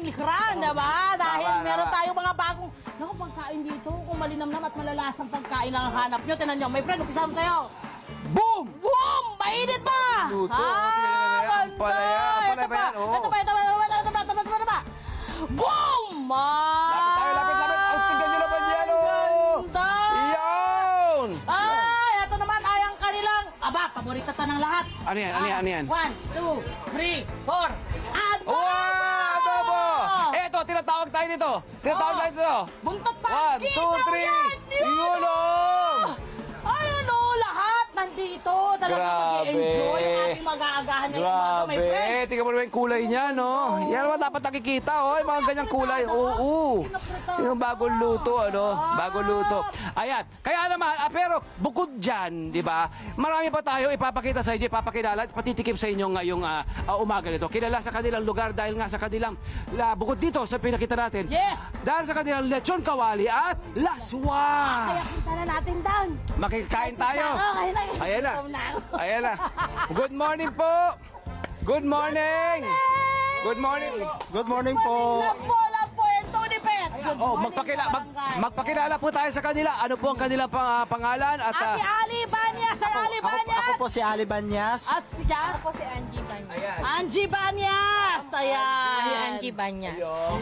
ating likuran, diba? Dahil Tama, meron tama. tayo mga bagong, naku, pagkain dito, kung malinamnam at malalasang pagkain lang ang hanap nyo. Tinan nyo, my friend, umpisa mo tayo. Boom! Boom! Mainit pa! Luto. Tingnan mo na yan. ganda! Palaya pa yan. Oo. Ito pa. Boom! Lapit. Oh, tingnan nyo naman yan, oh. Ganda! Iyon! Ay, ito naman ay ang kanilang, paborito ta ng lahat. Ano yan? 1, 2, 3, 4. Adobo! Wow! Adobo! Eto, tinatawag tayo nito. Buntot pa. 1, 2, 3. Yun, oh! Ay, lahat nandito. Talaga Grabe. mag-enjoy ang ating mag-aagahan ngayong umaga, my friend. Grabe! Tingnan mo naman yung kulay niya, no? Yan naman dapat nakikita, oh. Yung mga ganyang kulay. Oo. Yung bagong luto, ano? Bagong luto. Ayan. Kaya naman, pero bukod dyan, di ba? Marami pa tayo ipapakita sa inyo, ipapakilala, patitikip sa inyo ngayong umaga nito. Kilala sa kanilang lugar dahil nga sa kanilang, bukod dito sa pinakita natin. Yes. Dahil sa kanilang lechon kawali at laswa. Kaya kita na natin down. Makikain tayo. Ayan na. Gutom na ako. Ayan na. Good morning po. Good morning. Good morning. Good morning po. Love po, and Tony Pet. Good Oh, morning, barangay. magpakilala po tayo sa kanila. Ano po ang kanilang pangalan at Ate Ali Banyas, Sir Ali Banyas. Ako po si Ali Banyas. At siya, Ako si Angie Banya. Ayan. Angie Banyas. Ayan. Si Angie Banya.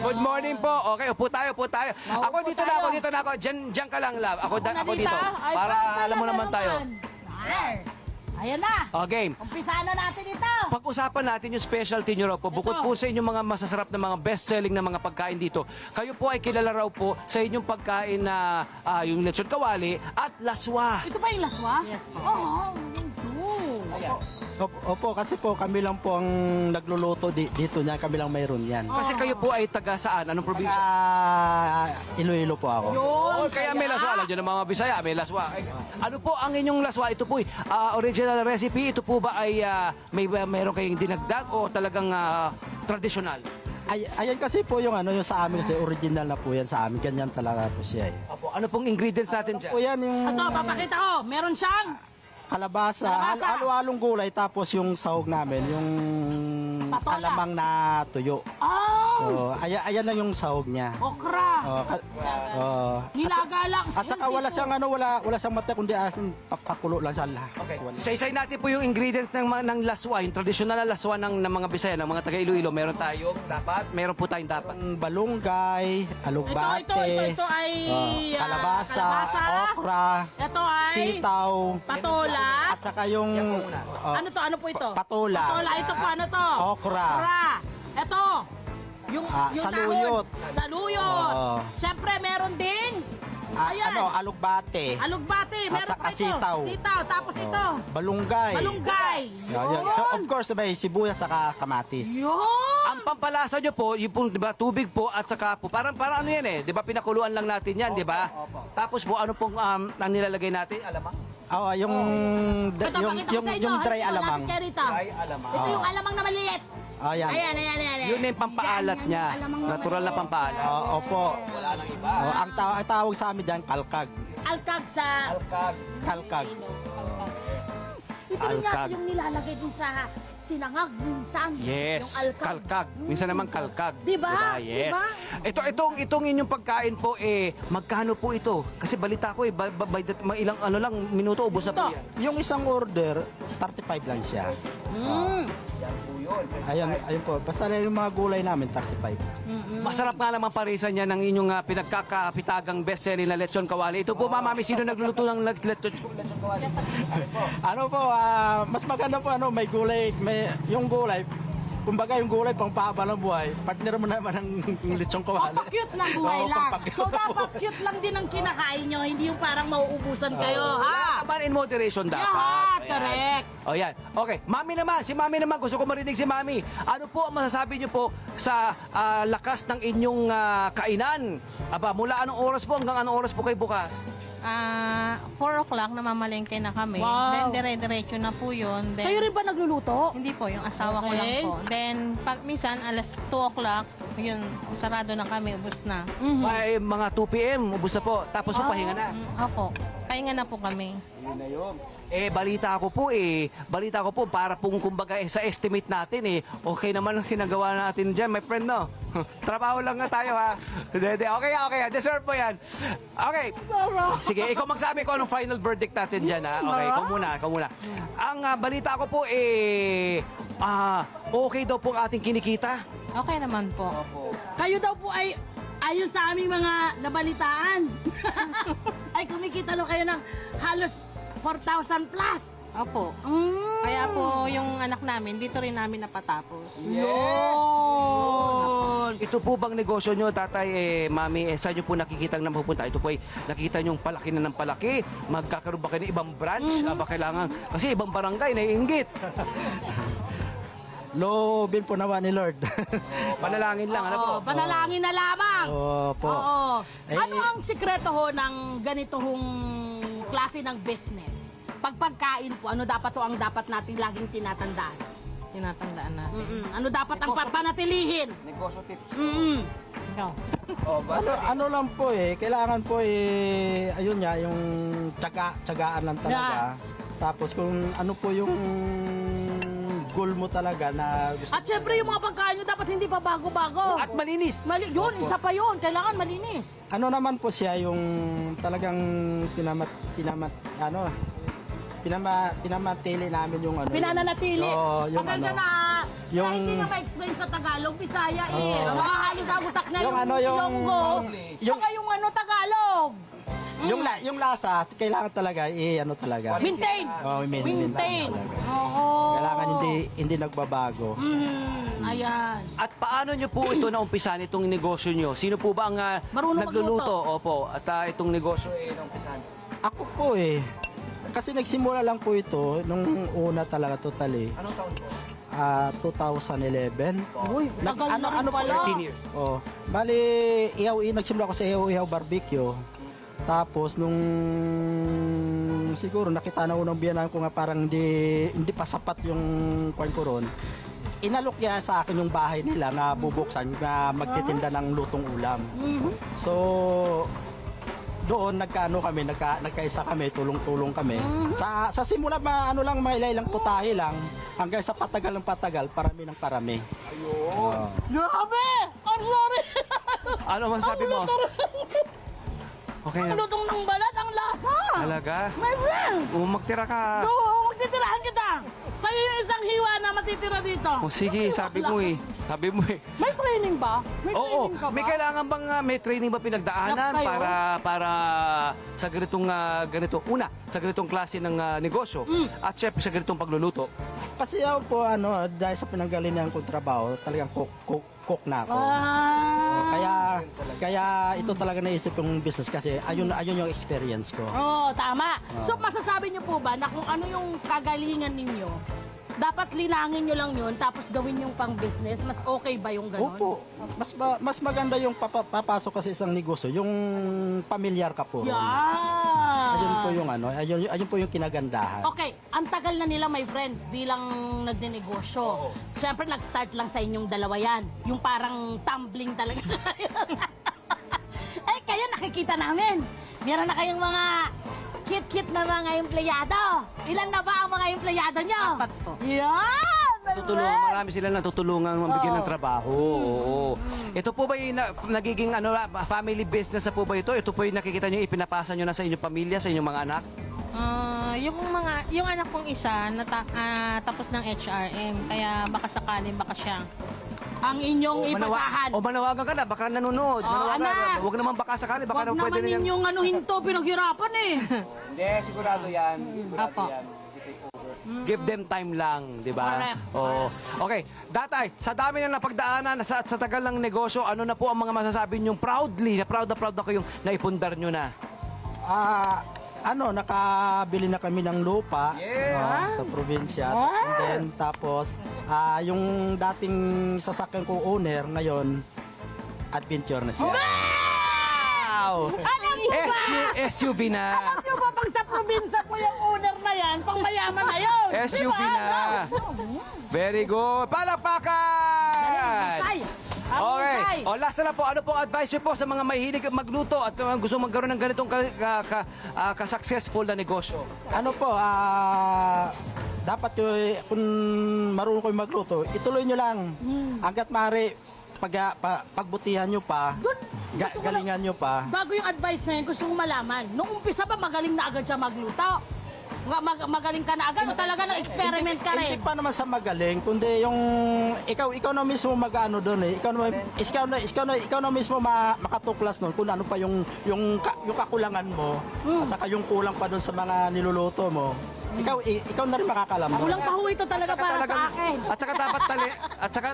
Good morning po. Okay, upo tayo. Ako Upo dito tayo. na ako. Diyan ka lang, love. Ako na dito. Ay, Para talaga alam mo naman tayo. Ar. Ayan na. Okay. Umpisahan na natin ito. Pag-usapan natin yung specialty nyo raw po. Bukod Ito. po sa inyong mga masasarap na mga best-selling na mga pagkain dito, kayo po ay kilala raw po sa inyong pagkain na yung lechon kawali at laswa. Ito pa yung laswa? Yes po. Ayan. Opo, kasi po kami lang po ang nagluluto dito niyan. Kami lang mayroon yan. Kasi kayo po ay taga saan? Anong probinsya? Iloilo po ako. Yun. Oh, kaya may laswa. Alam nyo ng mga Bisaya, may laswa. Ay, ano po ang inyong laswa? Ito po original recipe. Ito po ba ay mayroon kayong dinagdag o talagang traditional? Ayan kasi po yung yung sa amin kasi original na po yan sa amin. Ganyan talaga po siya. Apo, ano pong ingredients natin dyan? Po yan yung Ito, papakita ko. Meron siyang kalabasa, Kalabasa. halo-halong gulay, tapos yung sahog namin, yung Patola. alamang na tuyo. So, ayan lang yung sahog niya. okra. Nilaga lang. At saka wala siyang mata kundi asin pakulo lang sa lahat. Okay. Isa-isay natin po yung ingredients ng laswa, yung traditional na laswa ng mga Bisaya, ng mga taga Iloilo. Meron po tayong dapat. Ang balunggay, alugbate, Ito ay kalabasa, okra, Ito ay sitaw, patola. at saka yung Ano to? Ano po ito? Patola. Patola. Ito po ano to? Okra. Ito. Yung saluyot. dahon. Saluyot. Oo. Siyempre meron ding alugbate, alugbate. At Meron saka pa ito. sitaw. Sitaw. Tapos ito. balunggay. Malunggay. Yan. So of course may sibuyas saka kamatis. Yun. Ang pampalasa nyo po, yung pong, di ba, tubig po at saka po, parang ano yan eh, di ba, pinakuluan lang natin yan, di ba? Tapos po, ano pong ang nilalagay natin, alamang? Yung Ito, pakita ko sa inyo. yung dry Ito, alamang. lapit kayo rito. Dry alamang. Ito yung alamang na maliit. Ayan. Ayan. Yun na yung pampaalat Yan, niya, yung alamang na natural na maliit. pampaalat. Opo. Wala nang iba. Ang tawag sa amin diyan kalkag. Alkag sa... Kalkag. Ito rin Alkag. yata yung nilalagay din sa sinangag minsan. Yes, Yung alkag. kalkag. Minsan naman kalkag. Diba? Yes. Diba? Itong inyong pagkain po, magkano po ito? Kasi balita ko, by ilang minuto, ubos na po Ito. yan. Yung isang order 35 lang siya. Ayun po. Basta na yung mga gulay namin 35. Masarap nga naman parisan niya ng inyong pinagkakapitagang best-selling na lechon kawali. Ito po, Mami, sino nagluluto ng lechon kawali? Ano po, mas maganda po may gulay, yung gulay. Kumbaga yung gulay pang pahaba ng buhay, partner mo naman ang lechong kawali. Papakute ng buhay Oo, lang. papakute. So dapat cute lang din ang kinakain nyo, hindi yung parang mauubusan kayo, ha? Naman in moderation dapat. Yeah, Ayan. correct. O yan. Okay, si Mami naman, gusto ko marinig si Mami. Ano po ang masasabi niyo po sa lakas ng inyong kainan? Mula anong oras po hanggang anong oras po kayo bukas? 4 o'clock namamalengke na kami. Wow. Then dire-diretso na po yun. Then, Kayo rin ba nagluluto? Hindi po, yung asawa ko lang Okay. po. Then pag minsan alas 2 o'clock, yun, sarado na kami, ubos na. Ay, mga 2 p.m. ubos na po. Tapos po pahinga na. Opo, pahinga na po kami. Yun na yun. balita ko po para pong kumbaga sa estimate natin okay naman ang sinagawa natin dyan, my friend, no? Trabaho lang nga tayo, ha? Okay, deserve mo yan. Okay, sige, ikaw magsabi ko anong final verdict natin dyan, ha? Okay, ikaw muna. Ang balita ko po, okay daw po ang ating kinikita. Okay naman po. Kayo daw po ay ayon sa aming mga nabalitaan. Ay kumikita daw kayo ng halos 4,000 plus. Opo. Kaya po yung anak namin, dito rin namin napatapos. Yun! Ito po bang negosyo nyo, tatay, mami, saan nyo po nakikita na mapupunta? Ito po ay nakikita nyo palaki na ng palaki. Magkakaroon ba kayo ng ibang branch? Ba kailangan? Kasi ibang barangay, naiinggit. Loobin po nawa ni Lord. Panalangin lang, ano po? Oo, panalangin na lamang. Opo. Oo. Eh, Ano ang sikreto ho ng ganito hong klase ng business? Pagpagkain po, ano dapat ang dapat natin laging tinatandaan? Tinatandaan natin. Ano dapat ang papanatilihin? Negosyo tips. Ikaw. Ano lang po kailangan po ayun nga, yung tsagaan lang talaga. Tapos kung ano po yung goal mo talaga na gusto At syempre yung mga pagkain nyo dapat hindi pa bago-bago. At malinis. Yun, isa pa yun. Kailangan malinis. ano naman po siya yung talagang pinamatili namin yung ano. Pinananatili. Oo, yung Pasensya ano. na. Yung- Kahit hindi nga ma-explain sa Tagalog, Bisaya Oo. Nakahalos abutak na Yung yung ano, yung- Ilonggo. yung- Saka yung ano, Tagalog. Yung lasa, kailangan talaga ano talaga. Maintain. Oh, Maintain. Oo. Kailangan hindi nagbabago. Ayan. At paano nyo po ito naumpisan, itong negosyo nyo? Sino po ba ang Marunong nagluluto? Opo. At itong negosyo naumpisan? Ako po kasi nagsimula lang po ito nung una talaga totally. Anong taon po? 2011. Uy, tagal na rin pala. 13 years. Oh, bali nagsimula ako sa Ihaw Barbecue. Tapos nung siguro nakita na unang biyanan ko nga parang hindi pa sapat yung kwan ko ron. Inalok niya sa akin yung bahay nila na bubuksan na magtitinda ng lutong ulam. So doon nagkaisa kami, tulong-tulong kami. Sa simula mailay lang putahe lang hanggang sa patagal ng patagal, parami ng parami. Ayun. Grabe! I'm sorry! Ano man sabi mo? Okay. Ang lutong ng balat, ang lasa! Talaga? My friend! Magtira ka. Oo, magtitirahan kita! Sa'yo yung isang hiwa na matitira dito. Sige, sabi mo May training ba? May Oo, training ka ba? may kailangan bang may training ba pinagdaanan Kayo? para sa sa ganitong klase ng negosyo at syempre sa ganitong pagluluto? Kasi ako po dahil sa pinanggalingan kong trabaho, talagang cook na ako. Kaya ito talaga naisip yung business kasi ayun yung experience ko. Oo, tama. So, masasabi niyo po ba na kung ano yung kagalingan ninyo, dapat linangin nyo lang yun, tapos gawin yung pang business, mas okay ba yung ganon? Opo. Mas maganda yung papasok kasi isang negosyo, yung pamilyar ka po. Yan! Ayun po yung ayun po yung kinagandahan. Okay, ang tagal na nila, my friend, bilang nagnenegosyo. Siyempre, nag-start lang sa inyong dalawa yan. Yung parang tumbling talaga. Eh, kayo nakikita namin. Meron na kayong mga cute-cute na mga empleyado. Ilan na ba ang mga empleyado nyo? 4 po. Yan! my Tutulungan, friend! marami sila natutulungan mabigyan ng trabaho. Oo. Ito po ba yung nagiging family business na po ba ito? Ito po yung nakikita nyo, ipinapasa nyo na sa inyong pamilya, sa inyong mga anak? Yung anak kong isa tapos ng HRM, kaya baka sakaling baka siya. Ang inyong ipasahan. Manawagan ka na, baka nanonood. Manawagan. anak! Huwag naman baka sakali, baka Huwag pwede naman na yan. ninyong anuhin to, pinaghirapan eh. Hindi, sigurado yan. Apo. Give them time lang, di ba? Correct. Oo. Okay, Datay, sa dami na napagdaanan, sa tagal ng negosyo, ano na po ang mga masasabi niyong proudly, na proud na kayong naipundar nyo na? Nakabili na kami ng lupa Yes. sa probinsya. And then tapos yung dating sasakyan ko owner ngayon adventure na siya. Wow! Alam mo ba? SUV na. Alam nyo ba pag sa probinsya po yung owner na yan, pang mayaman na yun? SUV Diba? na. Very good. Palakpakan! Ay, Okay. O last na lang po, ano po advice niyo po sa mga mahilig magluto at gusto magkaroon ng ganitong ka-successful na negosyo? Ano po, dapat kung marunong kayo magluto, ituloy nyo lang. Hanggat maaari, pagbutihan nyo pa, galingan nyo pa. Bago yung advice na yun, gusto kong malaman. Nung umpisa ba, magaling na agad siya magluto? Magaling ka na agad o talaga nag-experiment ka rin? Hindi pa naman sa magaling, kundi yung ikaw na mismo mag-ano doon eh. Ikaw na mismo makatuklas noon kung ano pa yung kakulangan mo at saka yung kulang pa doon sa mga niluluto mo. Ikaw na rin makakalam doon. Kulang pa ho ito talaga para sa akin. At saka dapat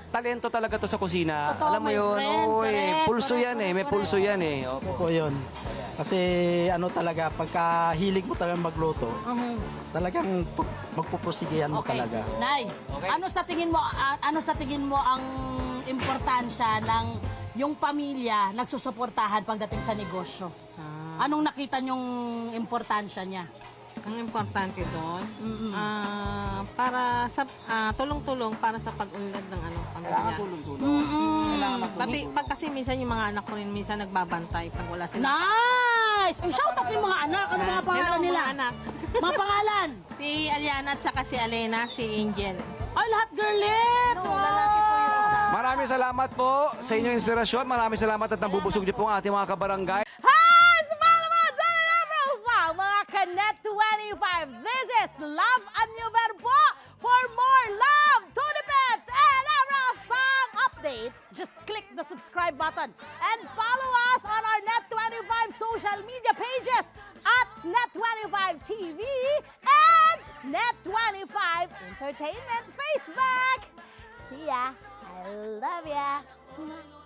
talento talaga to sa kusina. Totoo, Alam mo my yun, friend. Correct, pulso correct, yan eh, may pulso yan eh. Opo. Po yun. Kasi ano talaga, pagka hilig mo talaga magluto, talagang magpupusigihan mo Okay. talaga. Nay, ano sa tingin mo ang importansya ng yung pamilya nagsusuportahan pagdating sa negosyo? Anong nakita niyong importansya niya? Ang importante doon, para sa tulong-tulong para sa pag-unlad ng pamilya. Pati pag kasi minsan yung mga anak ko rin minsan nagbabantay pag wala sila. Nice! Shout out yung mga anak. Ano mga pangalan Hello, nila? mga anak. Mga pangalan? Si Aliana at saka si Alena, si Angel. Ay, lahat girlit! lalaki po yung isa. Maraming salamat po sa inyong inspirasyon. Maraming salamat at nabubusog niyo po ang ating mga kabarangay. Hi! Sa mga naman sa profile, mga Kanet 25. This is Love and New Verbo. For more love, Tunipet, and everything updates, just click the subscribe button and follow us on our Net25 social media pages at Net25 TV and Net25 Entertainment Facebook. See ya. I love ya.